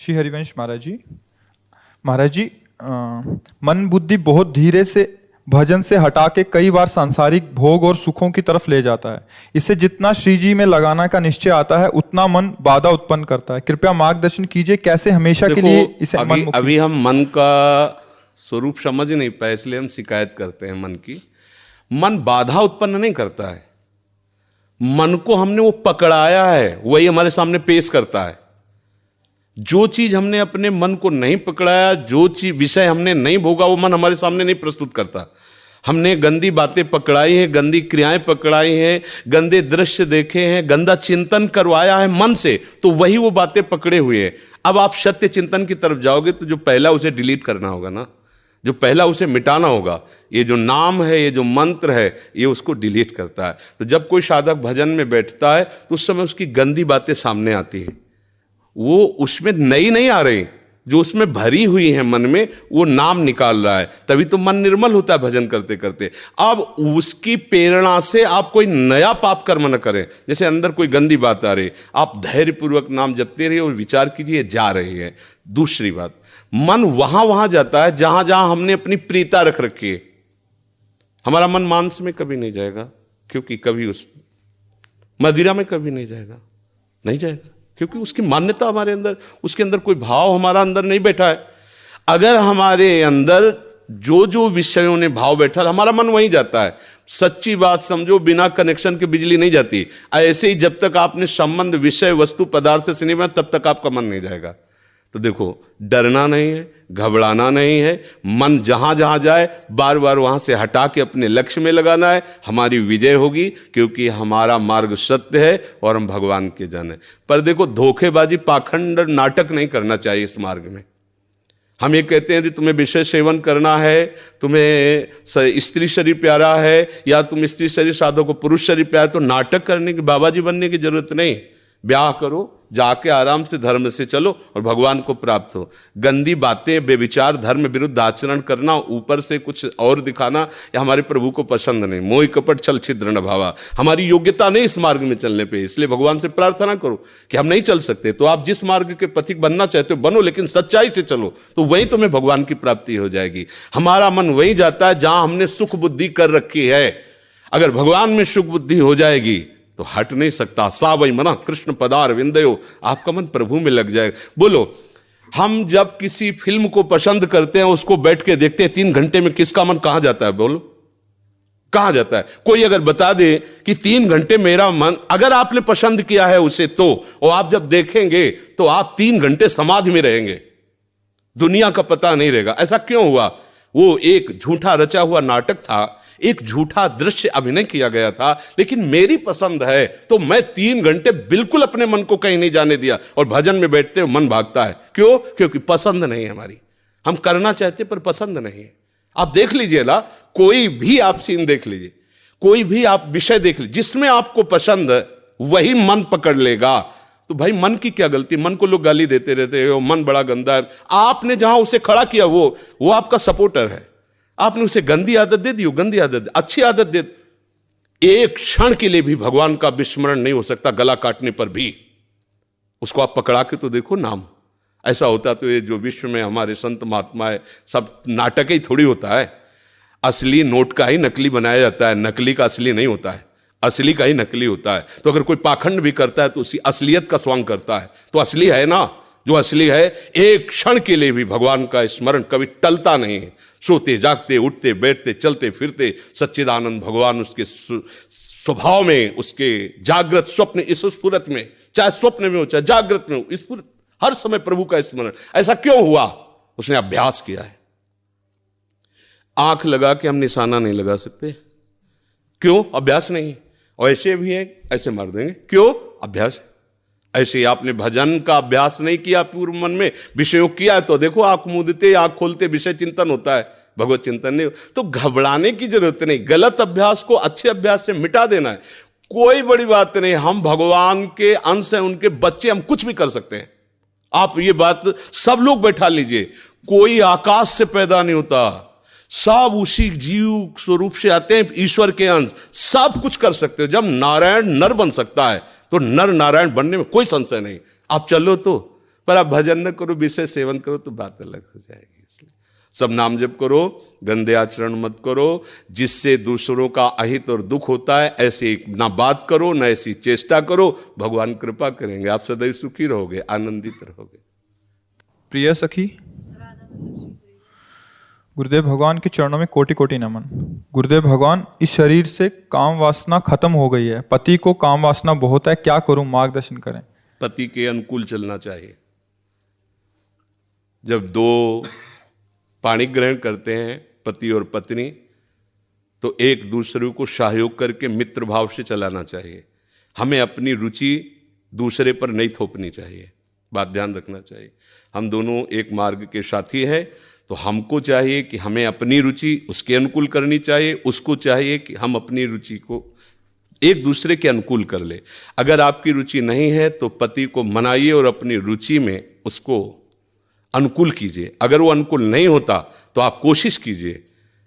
श्री हरिवंश महाराज जी मन बुद्धि बहुत धीरे से भजन से हटा के कई बार सांसारिक भोग और सुखों की तरफ ले जाता है। इसे जितना श्री जी में लगाना का निश्चय आता है उतना मन बाधा उत्पन्न करता है। कृपया मार्गदर्शन कीजिए कैसे हमेशा के लिए इसे अभी हम मन का स्वरूप समझ नहीं पाए, इसलिए हम शिकायत करते हैं मन की। मन बाधा उत्पन्न नहीं करता है, मन को हमने वो पकड़ाया है, वही हमारे सामने पेश करता है। जो चीज हमने अपने मन को नहीं पकड़ाया, जो चीज विषय हमने नहीं भोगा, वो मन हमारे सामने नहीं प्रस्तुत करता। हमने गंदी बातें पकड़ाई हैं, गंदी क्रियाएं पकड़ाई हैं, गंदे दृश्य देखे हैं, गंदा चिंतन करवाया है मन से, तो वही वो बातें पकड़े हुए हैं। अब आप सत्य चिंतन की तरफ जाओगे तो जो पहला उसे डिलीट करना होगा ना, जो पहला उसे मिटाना होगा। ये जो नाम है, ये जो मंत्र है, ये उसको डिलीट करता है। तो जब कोई साधक भजन में बैठता है तो उस समय उसकी गंदी बातें सामने आती हैं, वो उसमें नई नहीं आ रही, जो उसमें भरी हुई है मन में, वो नाम निकाल रहा है। तभी तो मन निर्मल होता है भजन करते करते। अब उसकी प्रेरणा से आप कोई नया पाप कर्म न करें। जैसे अंदर कोई गंदी बात आ रही, आप धैर्यपूर्वक नाम जपते रहिए और विचार कीजिए जा रही है। दूसरी बात, मन वहां जाता है जहां जहां हमने अपनी प्रीता रख रखी है। हमारा मन मांस में कभी नहीं जाएगा, क्योंकि कभी उस मदिरा में कभी नहीं जाएगा, नहीं जाएगा, क्योंकि उसकी मान्यता हमारे अंदर, उसके अंदर कोई भाव हमारा अंदर नहीं बैठा है। अगर हमारे अंदर जो जो विषयों ने भाव बैठा, हमारा मन वहीं जाता है। सच्ची बात समझो, बिना कनेक्शन के बिजली नहीं जाती। ऐसे ही जब तक आपने संबंध विषय वस्तु पदार्थ से नहीं बना, तब तक आपका मन नहीं जाएगा। तो देखो, डरना नहीं है, घबराना नहीं है। मन जहां जहां जाए बार बार वहां से हटा के अपने लक्ष्य में लगाना है। हमारी विजय होगी, क्योंकि हमारा मार्ग सत्य है और हम भगवान के जन हैं। पर देखो, धोखेबाजी, पाखंड, नाटक नहीं करना चाहिए इस मार्ग में। हम ये कहते हैं कि तुम्हें विषय सेवन करना है, तुम्हें स्त्री शरीर प्यारा है, या तुम स्त्री शरीर साधो को पुरुष शरीर प्यारा, तो नाटक करने की, बाबाजी बनने की जरूरत नहीं। ब्याह करो, जाके आराम से धर्म से चलो और भगवान को प्राप्त हो। गंदी बातें, बेविचार, धर्म विरुद्ध आचरण करना, ऊपर से कुछ और दिखाना, या हमारे प्रभु को पसंद नहीं। मोह कपट छल छिद्र न भावा, हमारी योग्यता नहीं इस मार्ग में चलने पे। इसलिए भगवान से प्रार्थना करो कि हम नहीं चल सकते, तो आप जिस मार्ग के पथिक बनना चाहते हो बनो, लेकिन सच्चाई से चलो, तो वहीं तुम्हें भगवान की प्राप्ति हो जाएगी। हमारा मन वहीं जाता है जहां हमने सुख बुद्धि कर रखी है। अगर भगवान में सुख बुद्धि हो जाएगी तो हट नहीं सकता। सा वही मना कृष्ण पदार विंदयो, आपका मन प्रभु में लग जाएगा। बोलो, हम जब किसी फिल्म को पसंद करते हैं, उसको बैठ के देखते हैं, 3 घंटे में किसका मन कहां जाता है? बोलो, कहां जाता है? कोई अगर बता दे कि 3 घंटे मेरा मन, अगर आपने पसंद किया है उसे, तो और आप जब देखेंगे तो आप 3 घंटे समाधि में रहेंगे, दुनिया का पता नहीं रहेगा। ऐसा क्यों हुआ? वो एक झूठा रचा हुआ नाटक था, एक झूठा दृश्य अभिनय किया गया था। लेकिन मेरी पसंद है तो मैं 3 घंटे बिल्कुल अपने मन को कहीं नहीं जाने दिया, और भजन में बैठते हो मन भागता है। क्यों? क्योंकि पसंद नहीं है हमारी। हम करना चाहते पर पसंद नहीं है। आप देख लीजिए ना, कोई भी आप सीन देख लीजिए, कोई भी आप विषय देख लीजिए, जिसमें आपको पसंद है वही मन पकड़ लेगा। तो भाई, मन की क्या गलती? मन को लोग गाली देते रहते हो, मन बड़ा गंदा है। आपने जहां उसे खड़ा किया वो आपका सपोर्टर है। आपने उसे गंदी आदत दे दी, गंदी आदत, अच्छी आदत दे। एक क्षण के लिए भी भगवान का विस्मरण नहीं हो सकता, गला काटने पर भी। उसको आप पकड़ा के तो देखो नाम। ऐसा होता तो ये जो विश्व में हमारे संत महात्मा है, सब नाटक ही थोड़ी होता है। असली नोट का ही नकली बनाया जाता है, नकली का असली नहीं होता है, असली का ही नकली होता है। तो अगर कोई पाखंड भी करता है तो उसी असलियत का स्वांग करता है, तो असली है ना। जो असली है, एक क्षण के लिए भी भगवान का स्मरण कभी टलता नहीं है। सोते जागते, उठते बैठते, चलते फिरते सच्चिदानंद भगवान उसके स्वभाव में, उसके जागृत स्वप्न इस स्फुरत में, चाहे स्वप्न में हो चाहे जागृत में हो, इस हर समय प्रभु का स्मरण। ऐसा क्यों हुआ? उसने अभ्यास किया है। आंख लगा के हम निशाना नहीं लगा सकते, क्यों? अभ्यास नहीं। और ऐसे भी है, ऐसे मार देंगे, क्यों? अभ्यास। ऐसे आपने भजन का अभ्यास नहीं किया, पूर्व मन में विषयों किया, तो देखो आंख मूंदते, आंख खोलते विषय चिंतन होता है, भगवत चिंतन नहीं। तो घबराने की जरूरत नहीं, गलत अभ्यास को अच्छे अभ्यास से मिटा देना है। कोई बड़ी बात नहीं, हम भगवान के अंश हैं, उनके बच्चे, हम कुछ भी कर सकते हैं। आप ये बात सब लोग बैठा लीजिए, कोई आकाश से पैदा नहीं होता, सब उसी जीव स्वरूप से आते हैं, ईश्वर के अंश। सब कुछ कर सकते हो। जब नारायण नर बन सकता है तो नर नारायण बनने में कोई संशय नहीं। आप चलो तो पर आप भजन न करो, विषय सेवन करो तो बात अलग हो जाएगी। इसलिए सब नाम जप करो, गंदे आचरण मत करो, जिससे दूसरों का अहित और दुख होता है ऐसी ना बात करो, ना ऐसी चेष्टा करो। भगवान कृपा करेंगे, आप सदैव सुखी रहोगे, आनंदित रहोगे। प्रिय सखी, गुरुदेव भगवान के चरणों में कोटि कोटि नमन। गुरुदेव भगवान, इस शरीर से काम वासना खत्म हो गई है, पति को काम वासना बहुत है, क्या करूं, मार्गदर्शन करें। पति के अनुकूल चलना चाहिए। जब दो पाणी ग्रहण करते हैं पति और पत्नी, तो एक दूसरे को सहयोग करके मित्र भाव से चलाना चाहिए। हमें अपनी रुचि दूसरे पर नहीं थोपनी चाहिए, बात ध्यान रखना चाहिए। हम दोनों एक मार्ग के साथी हैं, तो हमको चाहिए कि हमें अपनी रुचि उसके अनुकूल करनी चाहिए, उसको चाहिए कि हम अपनी रुचि को एक दूसरे के अनुकूल कर ले। अगर आपकी रुचि नहीं है तो पति को मनाइए और अपनी रुचि में उसको अनुकूल कीजिए। अगर वो अनुकूल नहीं होता तो आप कोशिश कीजिए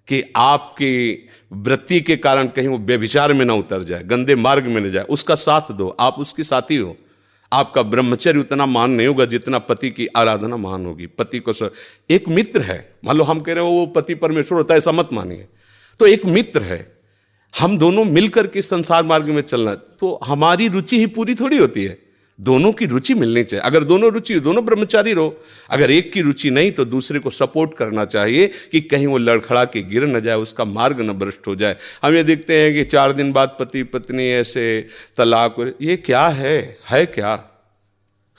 कि आपकी वृत्ति के कारण कहीं वो व्यभिचार में ना उतर जाए, गंदे मार्ग में न जाए। उसका साथ दो, आप उसके साथी हो। आपका ब्रह्मचर्य उतना महान नहीं होगा जितना पति की आराधना महान होगी। पति को एक मित्र है, मान लो हम कह रहे हो वो पति परमेश्वर होता है, ऐसा मत मानिए। तो एक मित्र है, हम दोनों मिलकर के संसार मार्ग में चलना, तो हमारी रुचि ही पूरी थोड़ी होती है, दोनों की रुचि मिलनी चाहिए। अगर दोनों रुचि, दोनों ब्रह्मचारी रहो। अगर एक की रुचि नहीं तो दूसरे को सपोर्ट करना चाहिए कि कहीं वो लड़खड़ा के गिर न जाए, उसका मार्ग न भ्रष्ट हो जाए। हम ये देखते हैं कि 4 दिन बाद पति पत्नी ऐसे तलाक, ये क्या है क्या?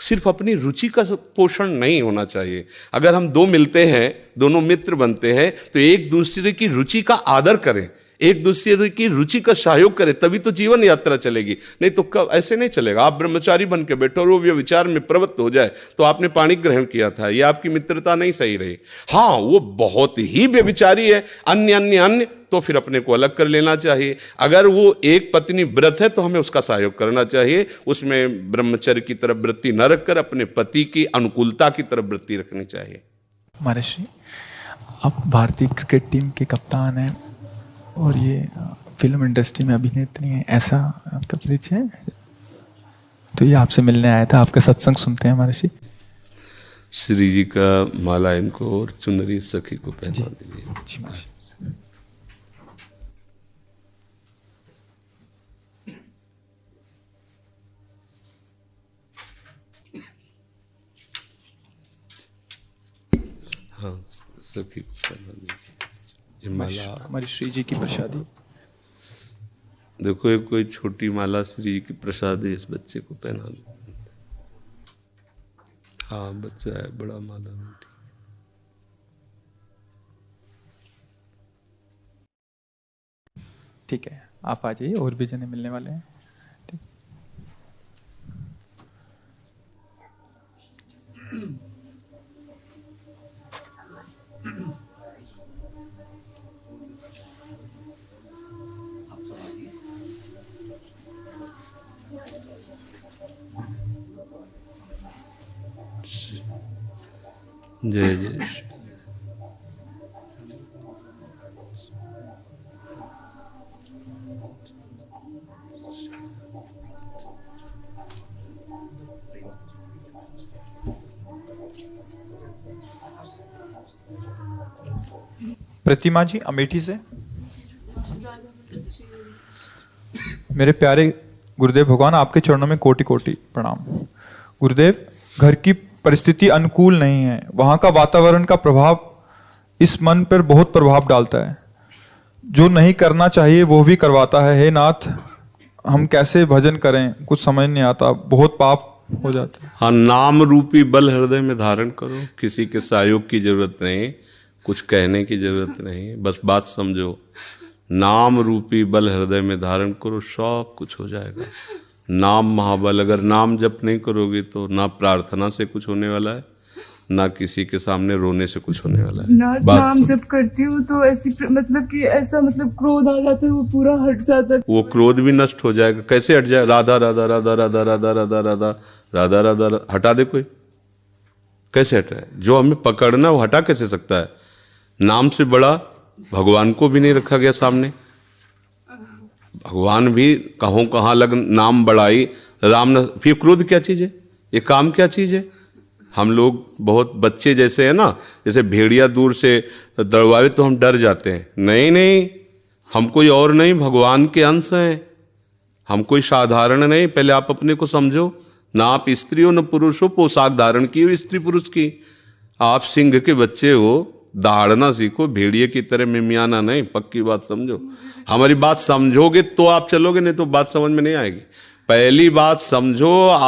सिर्फ अपनी रुचि का पोषण नहीं होना चाहिए। अगर हम दो मिलते हैं, दोनों मित्र बनते हैं, तो एक दूसरे की रुचि का आदर करें, एक दूसरे की रुचि का सहयोग करें, तभी तो जीवन यात्रा चलेगी। नहीं तो कब ऐसे नहीं चलेगा। आप ब्रह्मचारी बन के बैठो और वो व्यभिचार में प्रवृत्त हो जाए तो आपने पाणी ग्रहण किया था, ये आपकी मित्रता नहीं सही रही। हाँ, वो बहुत ही व्यभिचारी है, अन्य तो फिर अपने को अलग कर लेना चाहिए। अगर वो एक पत्नी व्रत है तो हमें उसका सहयोग करना चाहिए, उसमें ब्रह्मचर्य की तरफ वृत्ति न रखकर अपने पति की अनुकूलता की तरफ वृत्ति रखनी चाहिए। महर्षि, आप भारतीय क्रिकेट टीम के कप्तान हैं और ये फिल्म इंडस्ट्री में अभिनेत्री हैं, ऐसा आपका परिचय है? तो ये आपसे मिलने आया था, आपका सत्संग सुनते हैं महर्षि। श्री जी का माला इनको और चुनरी सखी को पहना दीजिए। जी महर्षि। हाँ, सखी को पहना दीजिए। ये माला हमारी श्री जी की प्रसादी। देखो, एक कोई छोटी माला श्री जी की प्रसाद है, इस बच्चे को पहना दो। हाँ, बच्चा है, बड़ा माला नहीं। ठीक है, आप आ जाइए, और भी जने मिलने वाले हैं। ठीक। जय जय श्री। प्रतिमा जी अमेठी से। मेरे प्यारे गुरुदेव भगवान, आपके चरणों में कोटि कोटि प्रणाम। गुरुदेव, घर की परिस्थिति अनुकूल नहीं है, वहां का वातावरण का प्रभाव इस मन पर बहुत प्रभाव डालता है, जो नहीं करना चाहिए वो भी करवाता है। हे नाथ, हम कैसे भजन करें, कुछ समझ नहीं आता, बहुत पाप हो जाता है। हाँ, नाम रूपी बल हृदय में धारण करो। किसी के सहयोग की जरूरत नहीं, कुछ कहने की जरूरत नहीं, बस बात समझो। नाम रूपी बल हृदय में धारण करो, सब कुछ हो जाएगा। नाम महाबल। अगर नाम जप नहीं करोगे तो ना प्रार्थना से कुछ होने वाला है, ना किसी के सामने रोने से कुछ होने वाला है। नाम जब करती हूँ तो ऐसी मतलब कि ऐसा मतलब क्रोध आ जाता है, वो पूरा हट जाता है। वो क्रोध भी नष्ट हो जाएगा। कैसे हट जाए? राधा राधा राधा राधा राधा राधा राधा राधा राधा हटा दे कोई, कैसे हटाए? जो हमें पकड़ना वो हटा कैसे सकता है? नाम से बड़ा भगवान को भी नहीं रखा गया सामने। भगवान भी कहों कहाँ लग नाम बढ़ाई राम न। फिर क्रोध क्या चीज है? ये काम क्या चीज है? हम लोग बहुत बच्चे जैसे हैं ना, जैसे भेड़िया दूर से दौड़ावे तो हम डर जाते हैं। नहीं नहीं, हम कोई और नहीं, भगवान के अंश हैं, हम कोई साधारण नहीं। पहले आप अपने को समझो, ना आप स्त्री हो न पुरुष हो, पोशाक धारण की हो स्त्री पुरुष की, आप सिंह के बच्चे हो, दहाड़ना सीखो, भेड़िए की तरह मिमियाना नहीं। पक्की बात समझो, हमारी बात समझोगे तो आप चलोगे, नहीं तो बात समझ में नहीं आएगी। पहली बात समझो।